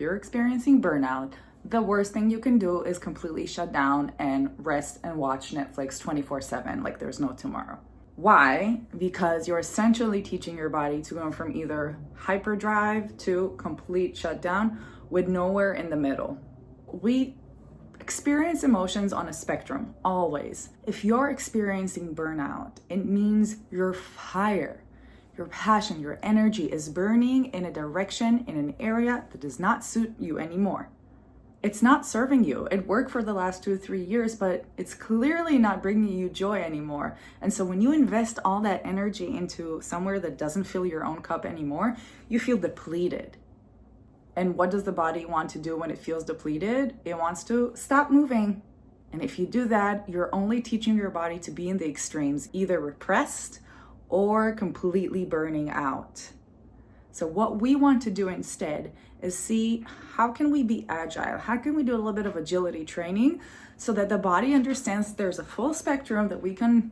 you're experiencing burnout, the worst thing you can do is completely shut down and rest and watch Netflix 24/7 like there's no tomorrow. Why? Because you're essentially teaching your body to go from either hyperdrive to complete shutdown with nowhere in the middle. We experience emotions on a spectrum, always. If you're experiencing burnout, it means your fire, your passion, your energy is burning in a direction, in an area that does not suit you anymore. It's not serving you. It worked for the last 2-3 years, but it's clearly not bringing you joy anymore. And so when you invest all that energy into somewhere that doesn't fill your own cup anymore, you feel depleted. And what does the body want to do when it feels depleted? It wants to stop moving. And if you do that, you're only teaching your body to be in the extremes, either repressed or completely burning out. So what we want to do instead is see how can we be agile? How can we do a little bit of agility training so that the body understands there's a full spectrum that we can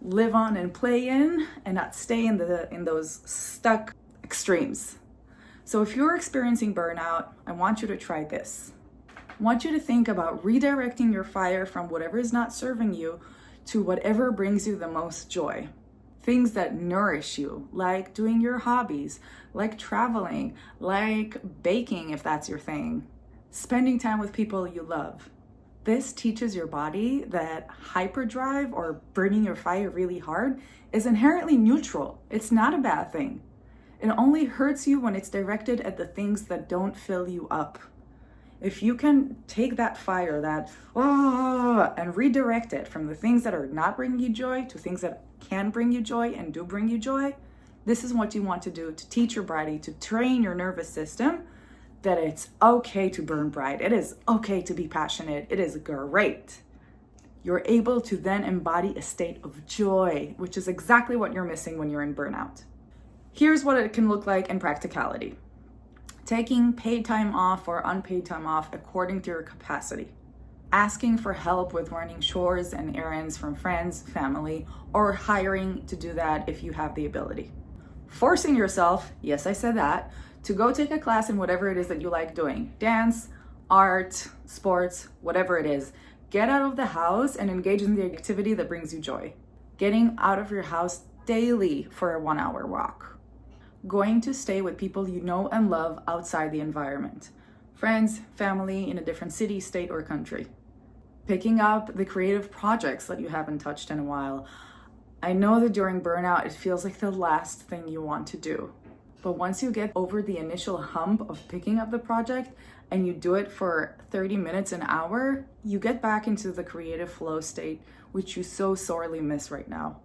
live on and play in and not stay in those stuck extremes. So if you're experiencing burnout, I want you to try this. I want you to think about redirecting your fire from whatever is not serving you to whatever brings you the most joy. Things that nourish you, like doing your hobbies, like traveling, like baking if that's your thing, spending time with people you love. This teaches your body that hyperdrive or burning your fire really hard is inherently neutral. It's not a bad thing. It only hurts you when it's directed at the things that don't fill you up. If you can take that fire, and redirect it from the things that are not bringing you joy to things that can bring you joy and do bring you joy, this is what you want to do to teach your body, to train your nervous system that it's okay to burn bright. It is okay to be passionate. It is great. You're able to then embody a state of joy, which is exactly what you're missing when you're in burnout. Here's what it can look like in practicality. Taking paid time off or unpaid time off according to your capacity. Asking for help with running chores and errands from friends, family, or hiring to do that if you have the ability. Forcing yourself, yes, I said that, to go take a class in whatever it is that you like doing. Dance, art, sports, whatever it is. Get out of the house and engage in the activity that brings you joy. Getting out of your house daily for a 1-hour walk. Going to stay with people you know and love outside the environment. Friends, family in a different city, state, or country. Picking up the creative projects that you haven't touched in a while. I know that during burnout, it feels like the last thing you want to do. But once you get over the initial hump of picking up the project and you do it for 30 minutes, an hour, you get back into the creative flow state, which you so sorely miss right now.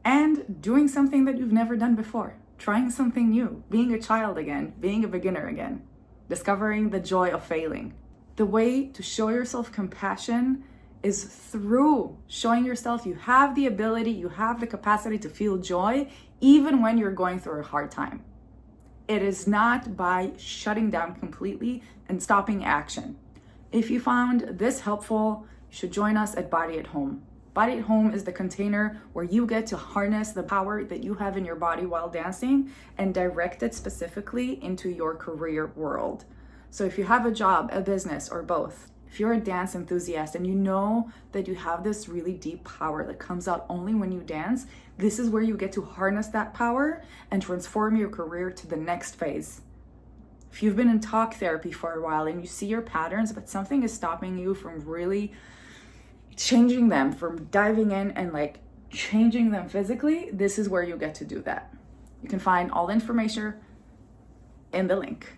And doing something that you've never done before. Trying something new, being a child again, being a beginner again, discovering the joy of failing. The way to show yourself compassion is through showing yourself you have the ability, you have the capacity to feel joy, even when you're going through a hard time. It is not by shutting down completely and stopping action. If you found this helpful, you should join us at Body at Home. Body at Home is the container where you get to harness the power that you have in your body while dancing and direct it specifically into your career world. So if you have a job, a business, or both, if you're a dance enthusiast and you know that you have this really deep power that comes out only when you dance, this is where you get to harness that power and transform your career to the next phase. If you've been in talk therapy for a while and you see your patterns, but something is stopping you from really changing them, from diving in and changing them physically, this is where you get to do that. You can find all the information in the link.